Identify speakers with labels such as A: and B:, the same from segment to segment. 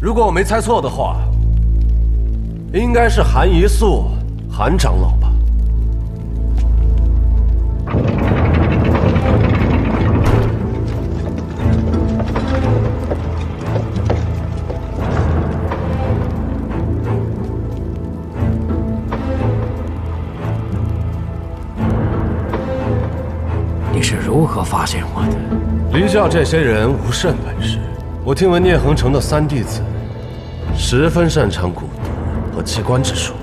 A: 如果我没猜错的话，应该是韩一素，韩长老吧？
B: 你是如何发现我的？
A: 离教这些人无甚本事。我听闻聂恒成的三弟子十分擅长蛊毒和机关之术，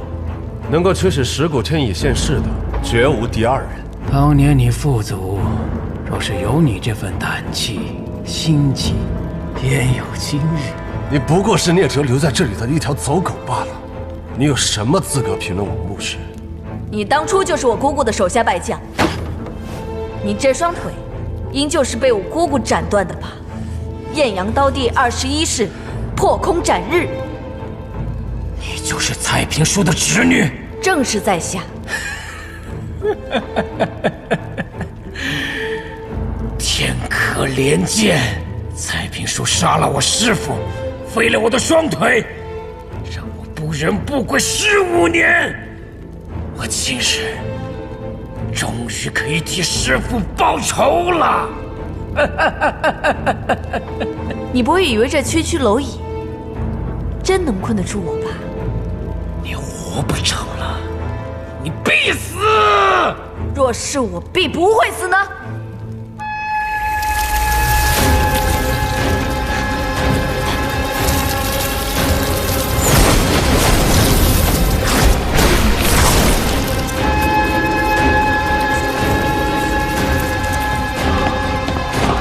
A: 能够驱使石谷天乙现世的绝无第二人。
B: 当年你父祖若是有你这份胆气、心机，焉有今日？
A: 你不过是聂哲留在这里的一条走狗罢了，你有什么资格评论我穆氏？
C: 你当初就是我姑姑的手下败将，你这双腿，应就是被我姑姑斩断的吧？艳阳刀第21式破空斩日。
B: 你就是蔡平叔的侄女。
C: 正是在下。
B: 天可怜见，蔡平叔杀了我师父，废了我的双腿，让我不仁不贵15年。我今日终于可以替师父报仇了。
C: 你不会以为这区区蝼蚁真能困得住我吧？
B: 你活不成了，你必死！
C: 若是我必不会死呢？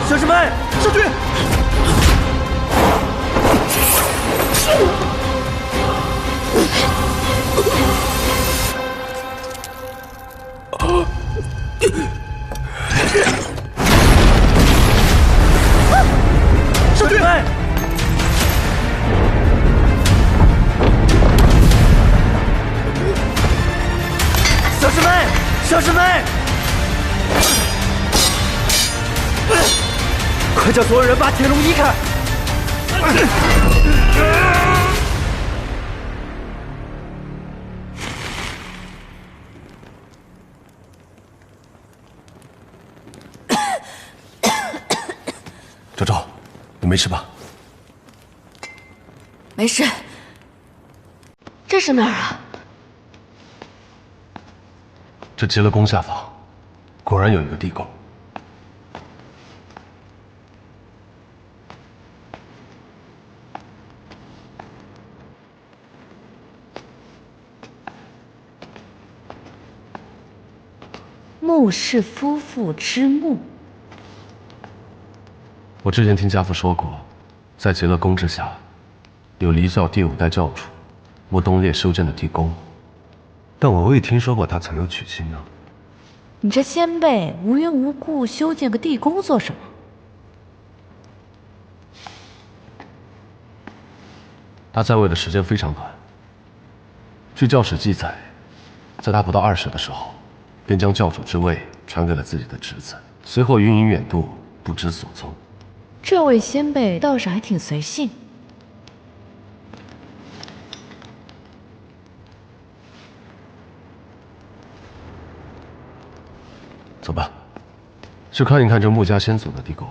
D: 小师妹，上去！上去！小师妹，小师妹！快叫所有人把铁笼移开！
A: 周周，你没事吧？
C: 没事。这是哪儿啊？
A: 这极乐宫下方，果然有一个地宫。
C: 穆氏夫妇之墓。
A: 我之前听家父说过，在极乐宫之下，有离教第5代教主穆东烈修建的地宫，但我未听说过他曾有娶亲呢。
C: 你这先辈无缘无故修建个地宫做什么？
A: 他在位的时间非常短。据教史记载，在他不到20的时候，便将教主之位传给了自己的侄子，随后云隐远渡，不知所踪。
C: 这位先辈倒是还挺随性。
A: 走吧，去看一看这穆家先祖的地宫。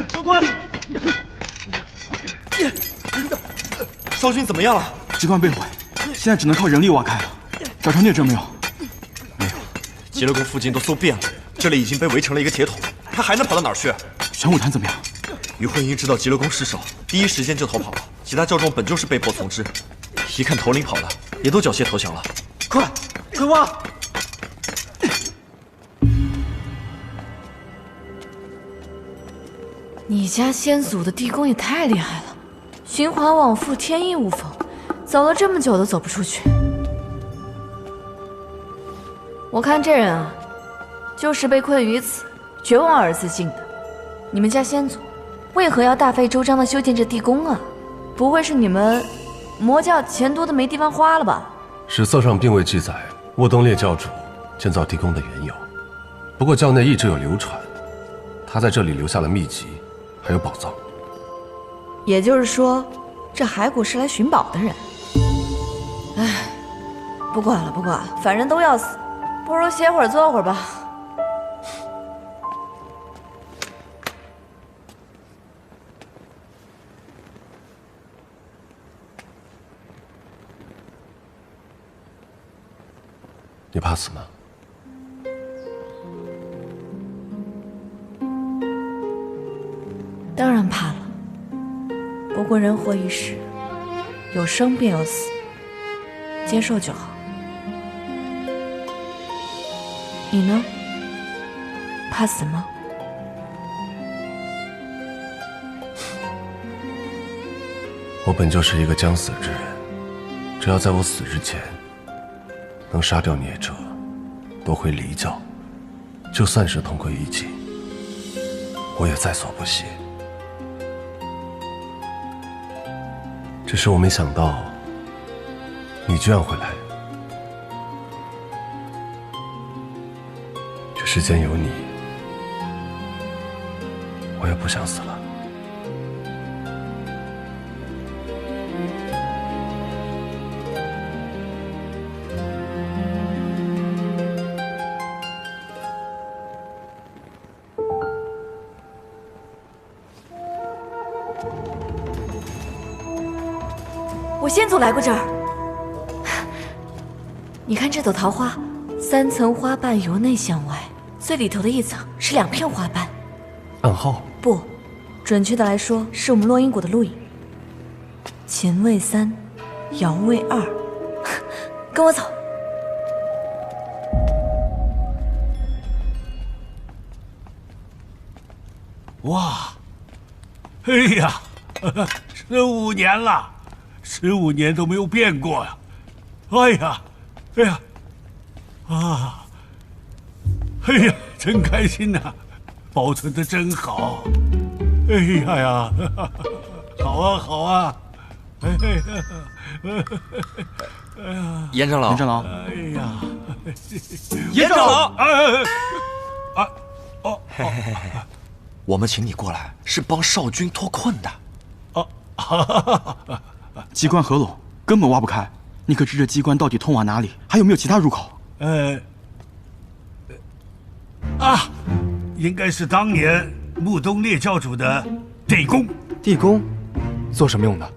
D: 教官，少君怎么样了？
E: 机关被毁，现在只能靠人力挖开了。找着聂哲没有？
D: 没有，极乐宫附近都搜遍了，这里已经被围成了一个铁桶，他还能跑到哪儿去？
E: 玄武坛怎么样？
D: 于慧英知道极乐宫失守，第一时间就逃跑了。其他教众本就是被迫从之，一看头领跑了，也都缴械投降了。快挖！
C: 你家先祖的地宫也太厉害了，循环往复，天衣无缝，走了这么久都走不出去。我看这人啊，就是被困于此，绝望而自尽的。你们家先祖为何要大费周章的修建这地宫啊？不会是你们魔教钱多的没地方花了吧？
A: 史册上并未记载沃东烈教主建造地宫的缘由，不过教内一直有流传，他在这里留下了秘籍，还有宝藏。
C: 也就是说，这骸骨是来寻宝的人。唉，不管了，不管了，反正都要死，不如歇会儿坐会儿吧。
A: 你怕死吗？
C: 当然怕了，不过人活一世，有生便有死，接受就好。你呢？怕死吗？
A: 我本就是一个将死之人，只要在我死之前能杀掉孽者，夺回离教，就算是同归于尽，我也在所不惜。只是我没想到，你居然会来。这世间有你，我也不想死了。
C: 我先祖来过这儿。你看这朵桃花，3层花瓣由内向外，最里头的一层是2片花瓣。
A: 暗号？
C: 不，准确的来说是我们落阴谷的录影。乾位3，爻位2。跟我走。
F: 哇，哎呀，15年了，15年都没有变过呀！哎呀，哎呀，啊，哎呀，真开心呐，保存的真好。哎呀呀，好啊好啊，哎呀，
D: 严长老，
E: 严长老，
F: 哎呀，
D: 严长老，
F: 啊，哦，
D: 我们请你过来是帮少君脱困的。
E: 机关合拢，根本挖不开。你可知这机关到底通往哪里？还有没有其他入口？
F: 应该是当年穆东烈教主的地宫。
G: 地宫，做什么用的？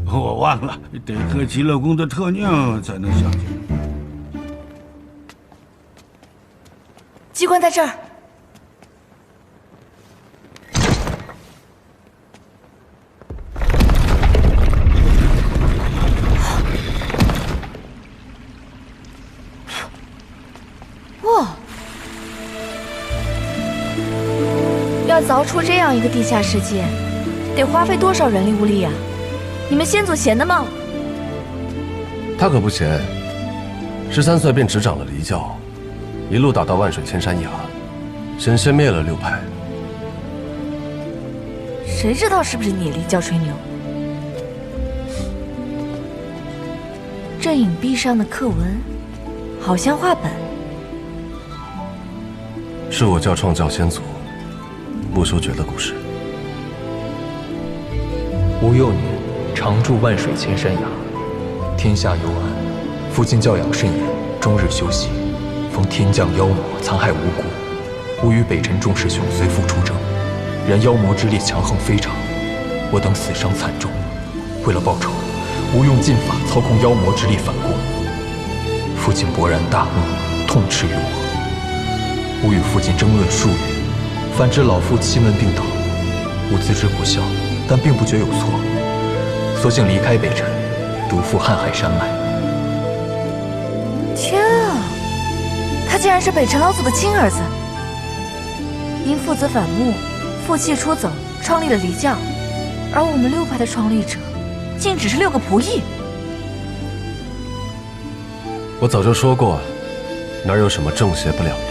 F: 我忘了，得喝极乐宫的特酿才能想起来。
C: 机关在这儿。哇！要凿出这样一个地下世界，得花费多少人力物力呀？你们先祖闲的吗？
A: 他可不闲，13岁便执掌了离教。一路打到万水千山崖，险些灭了6派。
C: 谁知道是不是你离教吹牛？这影壁上的刻文，好像画本。
A: 是我教创教先祖穆叔爵的故事。
G: 吾幼年常驻万水千山崖，天下幽暗，附近教养甚严，终日修习。逢天降妖魔残害无辜，吾与北辰众师兄随父出征，然妖魔之力强横非常，我等死伤惨重。为了报仇，吾用劲法操控妖魔之力反攻。父亲勃然大怒，痛斥于我。吾与父亲争论数语，反知老父欺门病倒，吾自知不孝，但并不觉有错，索性离开北辰，独赴瀚海山脉。
C: 天啊！他竟然是北辰老祖的亲儿子，因父子反目，负气出走，创立了离教，而我们6派的创立者，竟只是6个仆役。
A: 我早就说过，哪有什么正邪不两立，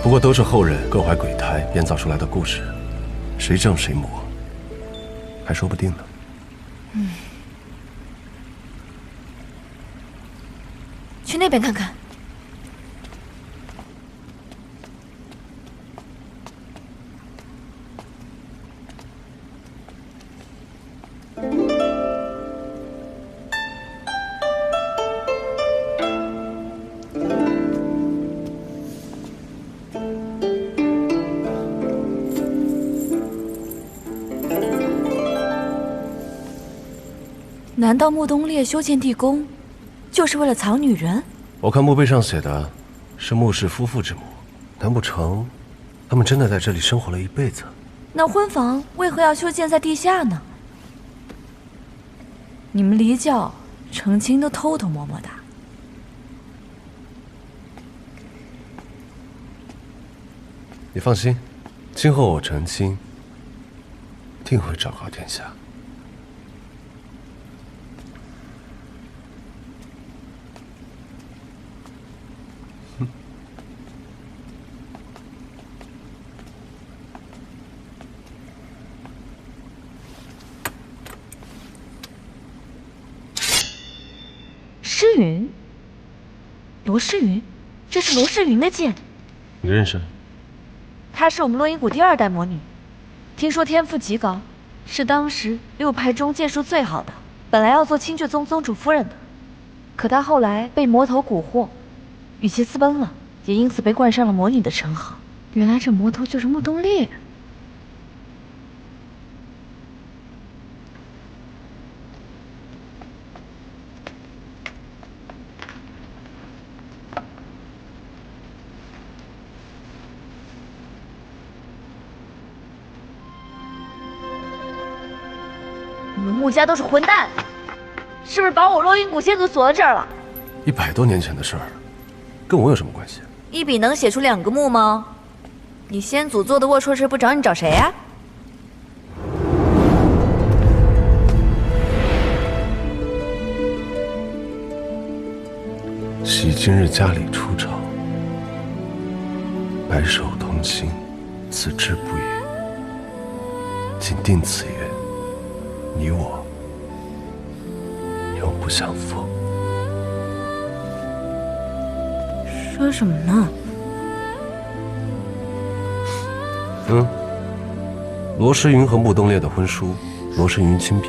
A: 不过都是后人各怀鬼胎编造出来的故事，谁正谁魔，还说不定呢。
C: 去那边看看。难道穆东烈修建地宫，就是为了藏女人？
A: 我看墓碑上写的是穆氏夫妇之墓，难不成他们真的在这里生活了一辈子？
C: 那婚房为何要修建在地下呢？你们离教成亲都偷偷摸摸的。
A: 你放心，今后我成亲定会昭告天下。
C: 诗云，罗诗云，这是罗诗云的剑。
A: 你认识？
C: 她是我们落阴谷第2代魔女，听说天赋极高，是当时6派中剑术最好的。本来要做清阙宗宗主夫人的，可她后来被魔头蛊惑，与其私奔了，也因此被冠上了魔女的称号。原来这魔头就是穆东烈。你们穆家都是混蛋，是不是把我落阴谷先祖锁在这儿了
A: 100多年前的事儿，跟我有什么关系？
C: 一笔能写出2个墓吗？你先祖做的龌龊事不找你找谁呀？
A: 喜今日家里出朝，白首同心，此志不渝。仅定此约，你我永不相负。
C: 说什么呢？
A: 罗诗云和穆东烈的婚书，罗诗云亲笔。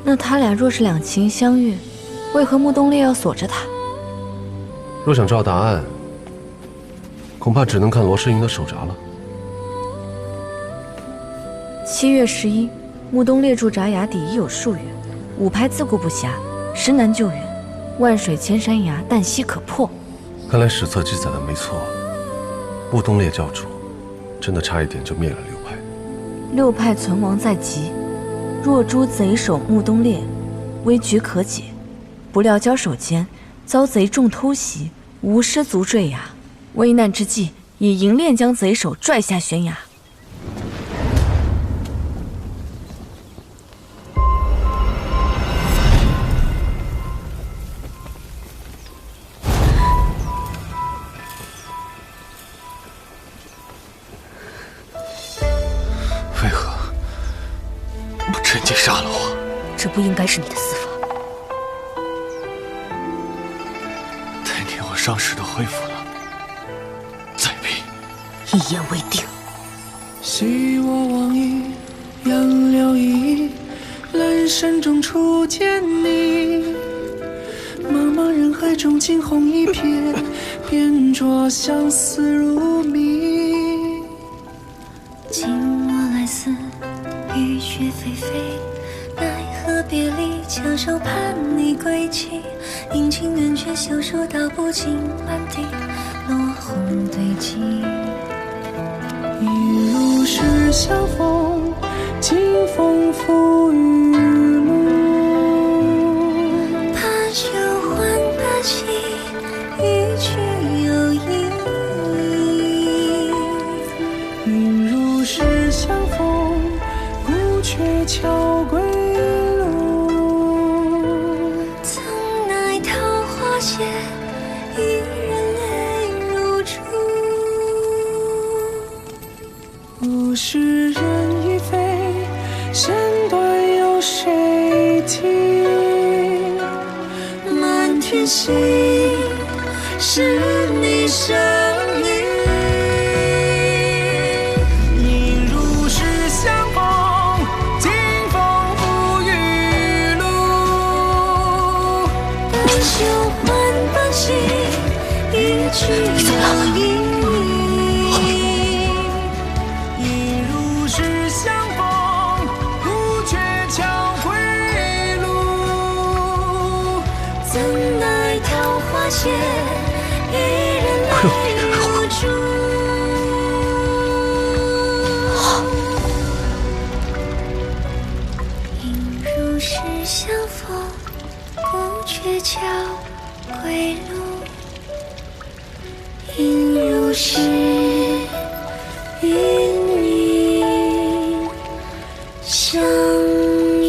C: 那他俩若是两情相悦，为何穆东烈要锁着他？
A: 若想知道答案，恐怕只能看罗诗云的手札了。
C: 7月11，穆东烈驻扎崖底已有数月，5派自顾不暇，实难救援。万水千山崖，旦夕可破。
A: 看来史册记载的没错，穆东烈教主真的差一点就灭了6派。
C: 6派存亡在即，若诛贼首穆东烈，危局可解。不料交手间，遭贼众偷袭，无失足坠崖。危难之际，以银链将贼首拽下悬崖。
E: 为何不趁机杀了我？
C: 这不应该是你的死法。
E: 待你我伤势都恢复了，再拼。
C: 一言为定。
H: 昔我往矣，杨柳依依，阑珊中初见你。茫茫人海中惊鸿一瞥，便着相思如谜。
I: 今我来思，雨雪霏霏，奈何别离，翘首盼你归期。阴晴圆缺，袖手道不尽满地落红堆积。
H: 一如是相逢，今风拂雨幕。
I: 怕旧欢得起，一去又一。
H: 云如是相逢，孤鹊桥归路。
I: 曾难
H: 物是人亦非，身段有谁听？满天星，是你声音。应如是相逢，清风拂雨露。半袖换半心，一曲又一。一人来无处。应如是相逢，故却桥归路。应如是与你相依。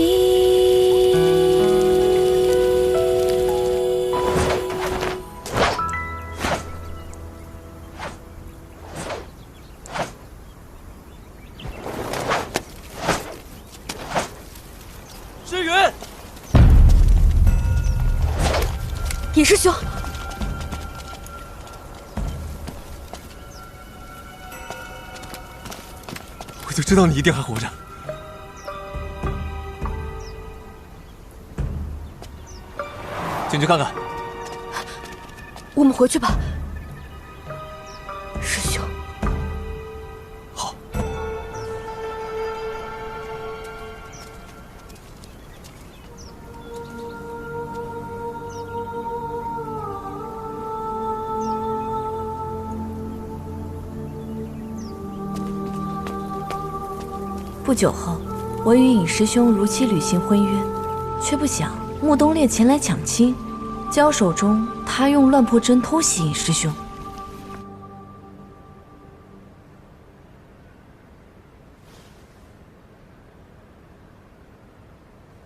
C: 尹师兄，
D: 我就知道你一定还活着。进去看看。
C: 我们回去吧。师兄。
D: 好。
C: 不久后，我与尹师兄如期履行婚约，却不想穆东烈前来抢亲，交手中他用乱破针偷袭尹师兄。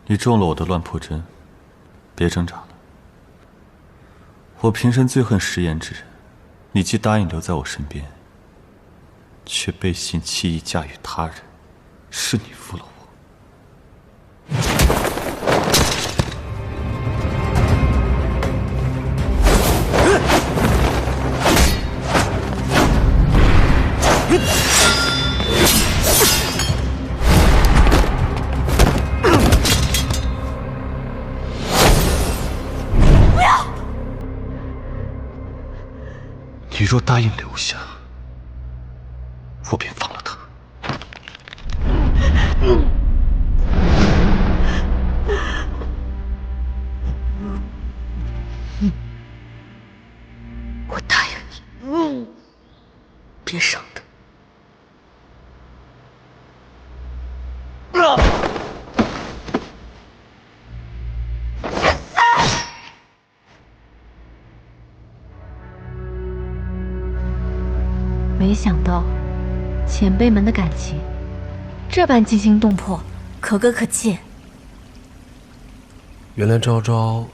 D: 你中了我的乱破针，别挣扎了。我平生最恨食言之人，你既答应留在我身边，却背信弃义嫁与他人。是你负了我。
C: 不要！
A: 你若答应留下，我便放了他。
C: 我答应你，别伤他。没想到前辈们的感情这般惊心动魄，可歌可泣。
A: 原来昭昭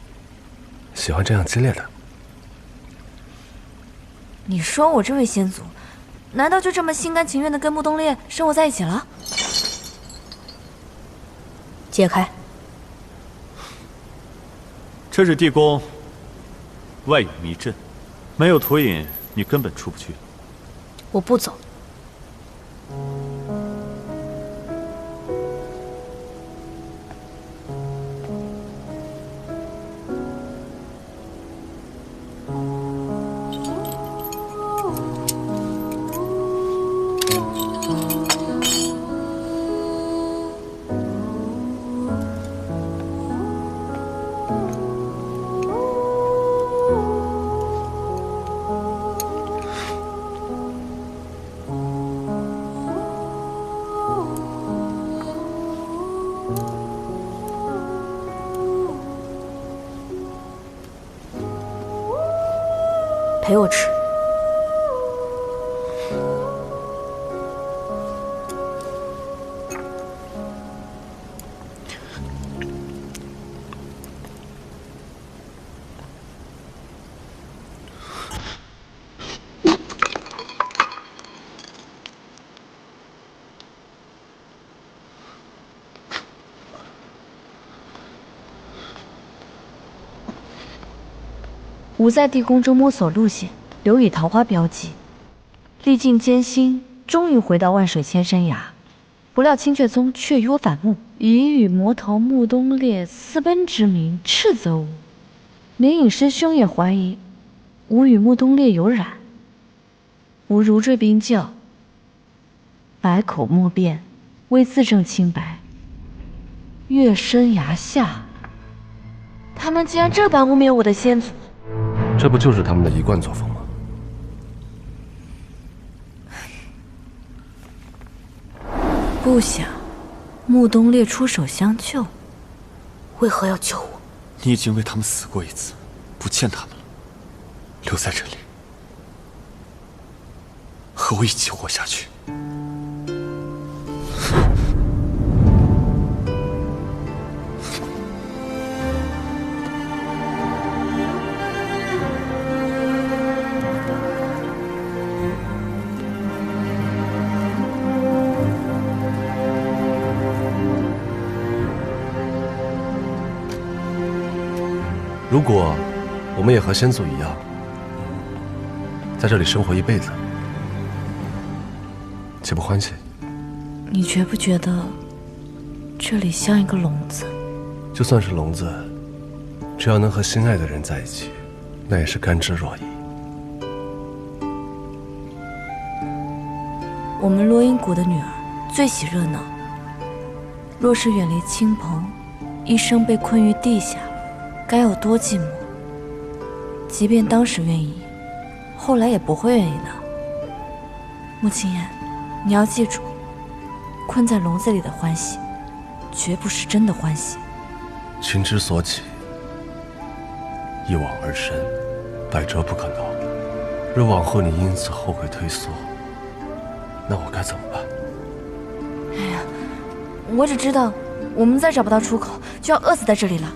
A: 喜欢这样激烈的。
C: 你说我这位先祖，难道就这么心甘情愿地跟穆东烈生活在一起了？解开。
D: 这是地宫，外有迷阵，没有土影，你根本出不去。
C: 我不走。陪我吃。吾在地宫中摸索路线，留以桃花标记，历尽艰辛，终于回到万水千山崖。不料青雀宗却与我反目，以与魔头穆东烈私奔之名斥责吾。灵隐师兄也怀疑吾与穆东烈有染。吾如坠冰窖，百口莫辩，为自证清白，跃身崖下。他们竟然这般污蔑我的先祖！
A: 这不就是他们的一贯作风吗？
C: 不想穆东烈出手相救，为何要救我？
D: 你已经为他们死过一次，不欠他们了。留在这里，和我一起活下去。
A: 如果我们也和先祖一样，在这里生活一辈子，岂不欢喜？
C: 你觉不觉得这里像一个笼子？
A: 就算是笼子，只要能和心爱的人在一起，那也是甘之若饴。
C: 我们落英谷的女儿最喜热闹，若是远离亲朋，一生被困于地下，该有多寂寞？即便当时愿意，后来也不会愿意的。穆青言，你要记住，困在笼子里的欢喜，绝不是真的欢喜。
A: 情之所起，一往而深，百折不可挠。若往后你因此后悔退缩，那我该怎么办？
C: 哎呀，我只知道，我们再找不到出口，就要饿死在这里了。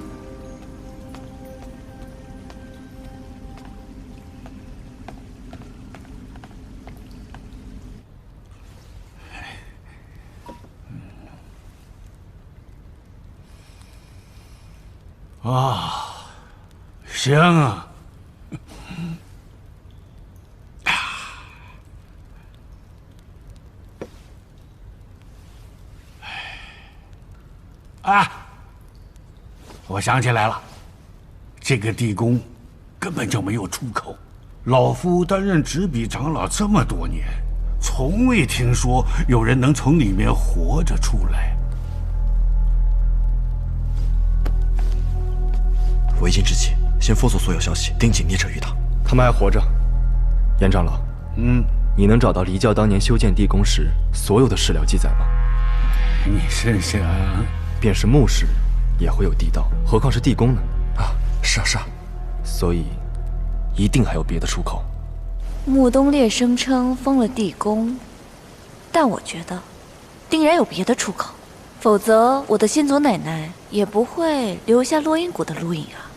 F: 啊，香啊！啊，我想起来了，这个地宫根本就没有出口。老夫担任执笔长老这么多年，从未听说有人能从里面活着出来。
E: 为今之计，先封锁所有消息，盯紧聂扯玉堂。
G: 他们还活着。严长老，你能找到离教当年修建地宫时所有的史料记载吗？
F: 你是想，
G: 便是墓室也会有地道，何况是地宫呢？
E: 啊，是啊，是啊。
G: 所以，一定还有别的出口。
C: 穆东烈声称封了地宫，但我觉得，定然有别的出口，否则我的先祖奶奶也不会留下落英谷的录影啊。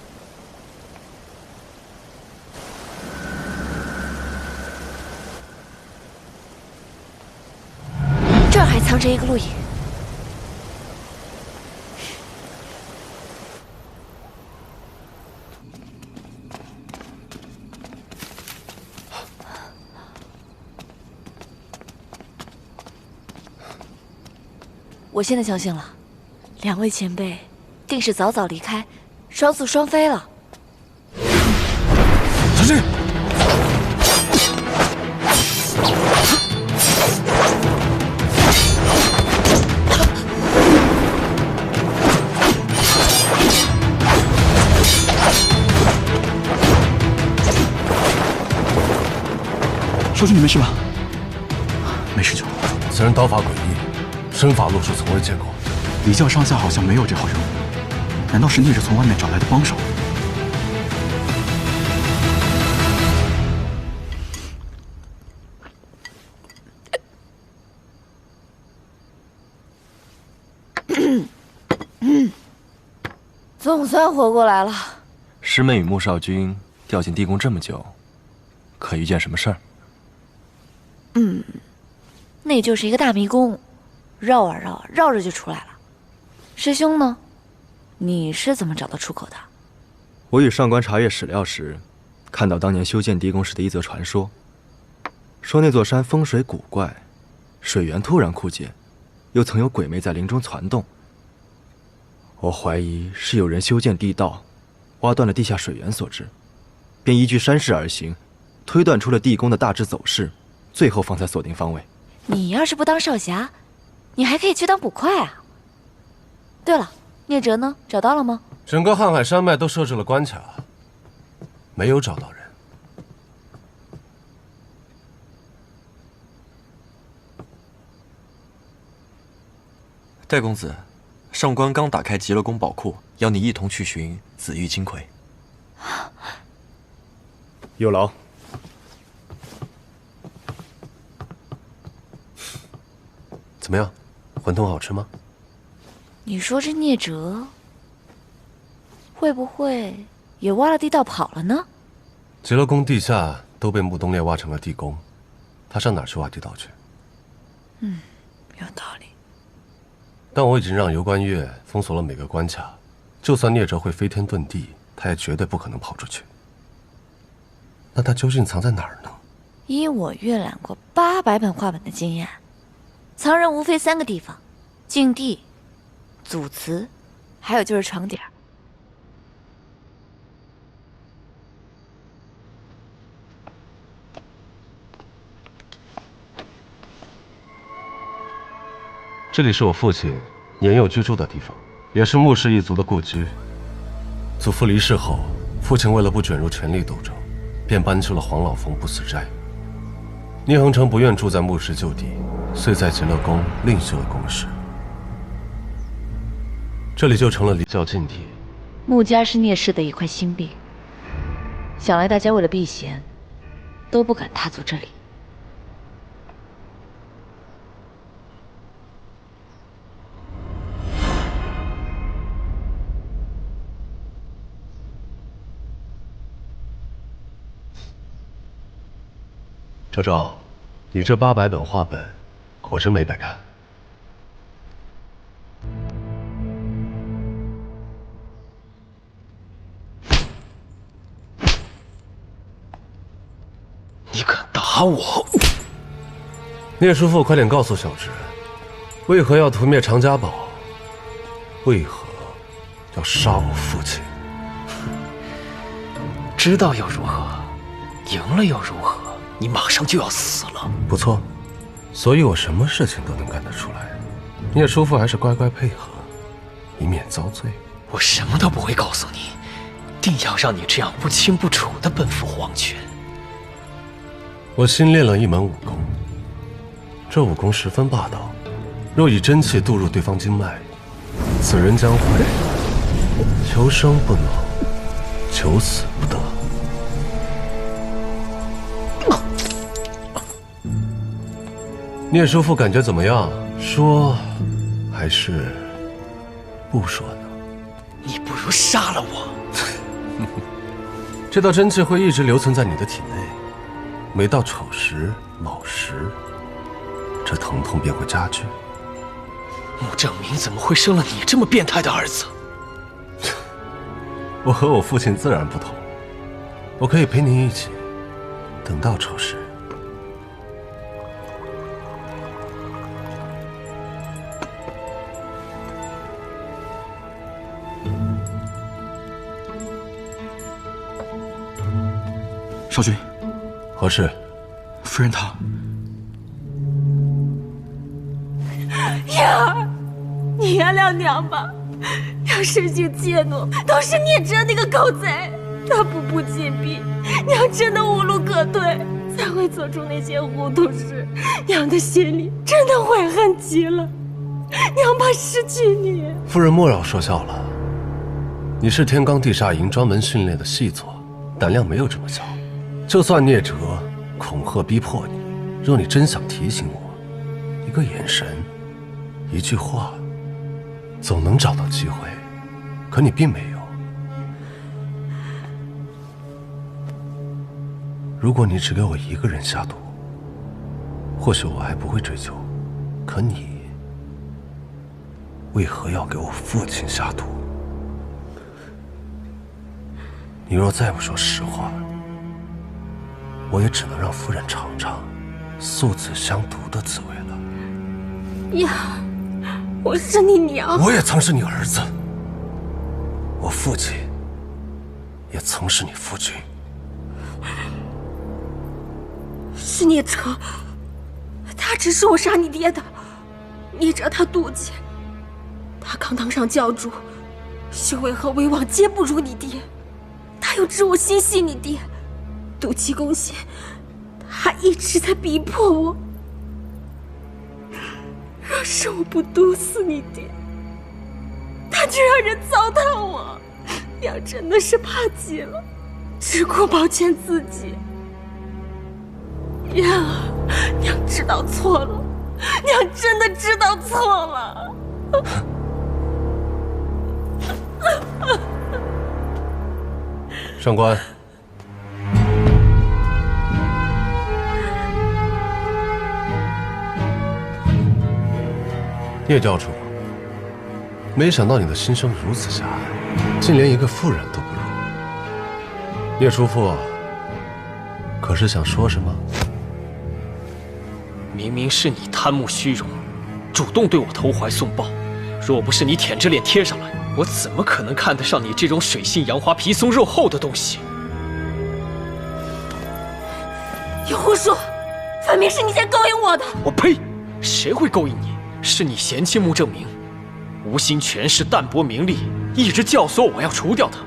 C: 这儿还藏着一个录影。我现在相信了，两位前辈定是早早离开，双宿双飞了。
E: 小心！说句你没事吧？没事就好。
A: 此人刀法诡异，身法路数从未见过。
E: 礼教上下好像没有这号人物，难道是聂着从外面找来的帮手？
C: 总算活过来了。
G: 师妹与穆少君掉进地宫这么久，可遇见什么事儿？
C: 那就是一个大迷宫，绕啊绕啊，绕着就出来了。师兄呢？你是怎么找到出口的？
G: 我与上官查阅史料时，
J: 看到当年修建地宫时的一则传说，说那座山风水古怪，水源突然枯竭，又曾有鬼魅在林中攒动。我怀疑是有人修建地道，挖断了地下水源所致，便依据山势而行，推断出了地宫的大致走势，最后方才锁定方位。
C: 你要是不当少侠，你还可以去当捕快啊。对了，聂哲呢？找到了吗？
A: 整个瀚海山脉都设置了关卡，没有找到人。
K: 戴公子，上官刚打开极乐宫宝库，邀你一同去寻紫玉金葵。
J: 有劳。
A: 怎么样，馄饨好吃吗？
C: 你说这聂哲会不会也挖了地道跑了呢？
A: 极乐宫地下都被穆东烈挖成了地宫，他上哪儿去挖地道去？
C: 有道理。
A: 但我已经让游观月封锁了每个关卡，就算聂哲会飞天遁地，他也绝对不可能跑出去。那他究竟藏在哪儿呢？
C: 依我阅览过800本画本的经验，藏人无非3个地方：禁地、祖祠，还有就是床底儿。
A: 这里是我父亲年幼居住的地方，也是穆氏一族的故居。祖父离世后，父亲为了不卷入权力斗争，便搬去了黄老峰不死斋。聂恒成不愿住在穆氏旧地，遂在极乐宫另修了宫室，这里就成了离教禁地。
C: 穆家是聂氏的一块心病，想来大家为了避嫌，都不敢踏足这里。
A: 周周，你这800本画本，果真没白看。
G: 你敢打我？
A: 聂叔父，快点告诉小侄，为何要屠灭长家堡？为何要杀我父亲？
G: 知道又如何？赢了又如何？你马上就要死了。
A: 不错，所以我什么事情都能干得出来。聂叔父还是乖乖配合，以免遭罪。
G: 我什么都不会告诉你，定要让你这样不清不楚地奔赴黄泉。
A: 我新练了一门武功，这武功十分霸道，若以真气渡入对方经脉，此人将会求生不能，求死不得。聂叔父感觉怎么样？说还是不说呢？
G: 你不如杀了我。
A: 这道真气会一直留存在你的体内，每到丑时、卯时，这疼痛便会加剧。
G: 穆正明怎么会生了你这么变态的儿子？
A: 我和我父亲自然不同，我可以陪您一起，等到丑时。
E: 少君，
A: 何事？
E: 夫人她……
L: 燕儿，你原谅娘吧，娘生性怯懦，都是聂哲那个狗贼，他步步紧逼，娘真的无路可退，才会做出那些糊涂事。娘的心里真的悔恨极了，娘怕失去你。
A: 夫人莫扰说笑了，你是天罡地煞营专门训练的细作，胆量没有这么小。就算聂哲恐吓逼迫你，若你真想提醒我，一个眼神，一句话，总能找到机会。可你并没有。如果你只给我一个人下毒，或许我还不会追究。可你为何要给我父亲下毒？你若再不说实话，我也只能让夫人尝尝素子相毒的滋味了。
L: 呀，我是你娘，
A: 我也曾是你儿子，我父亲也曾是你夫君。
L: 是聂哲，他指使我杀你爹的。聂哲他妒忌，他刚当上教主，修为和威望皆不如你爹，他又知我心系你爹，毒气攻心，他一直在逼迫我。若是我不毒死你爹，他就让人糟蹋我。娘真的是怕极了，只顾保全自己。娘啊，娘知道错了，娘真的知道错了。
A: 上官，聂教主，没想到你的心胸如此狭隘，竟连一个妇人都不如。聂叔父，可是想说什么？
M: 明明是你贪慕虚荣，主动对我投怀送抱。若不是你舔着脸贴上来，我怎么可能看得上你这种水性杨花、皮松肉厚的东西？
L: 你胡说，分明是你先勾引我的。
M: 我呸！谁会勾引你？是你嫌弃穆正明，无心权势、淡泊名利，一直教唆我要除掉他。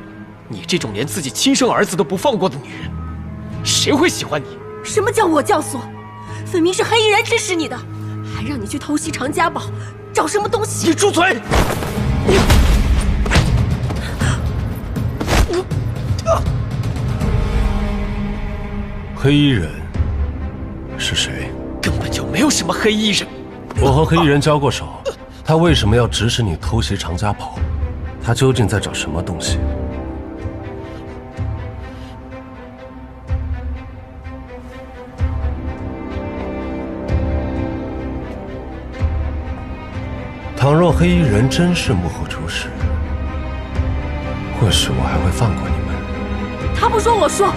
M: 你这种连自己亲生儿子都不放过的女人，谁会喜欢你？
L: 什么叫我教唆？分明是黑衣人指使你的，还让你去偷袭常家堡，找什么东西？
M: 你住嘴！
A: 黑衣人是谁？
M: 根本就没有什么黑衣人。
A: 我和黑衣人交过手，他为什么要指使你偷袭常家堡？他究竟在找什么东西？倘若黑衣人真是幕后主使，或许我还会放过你们。
L: 他不说，我说。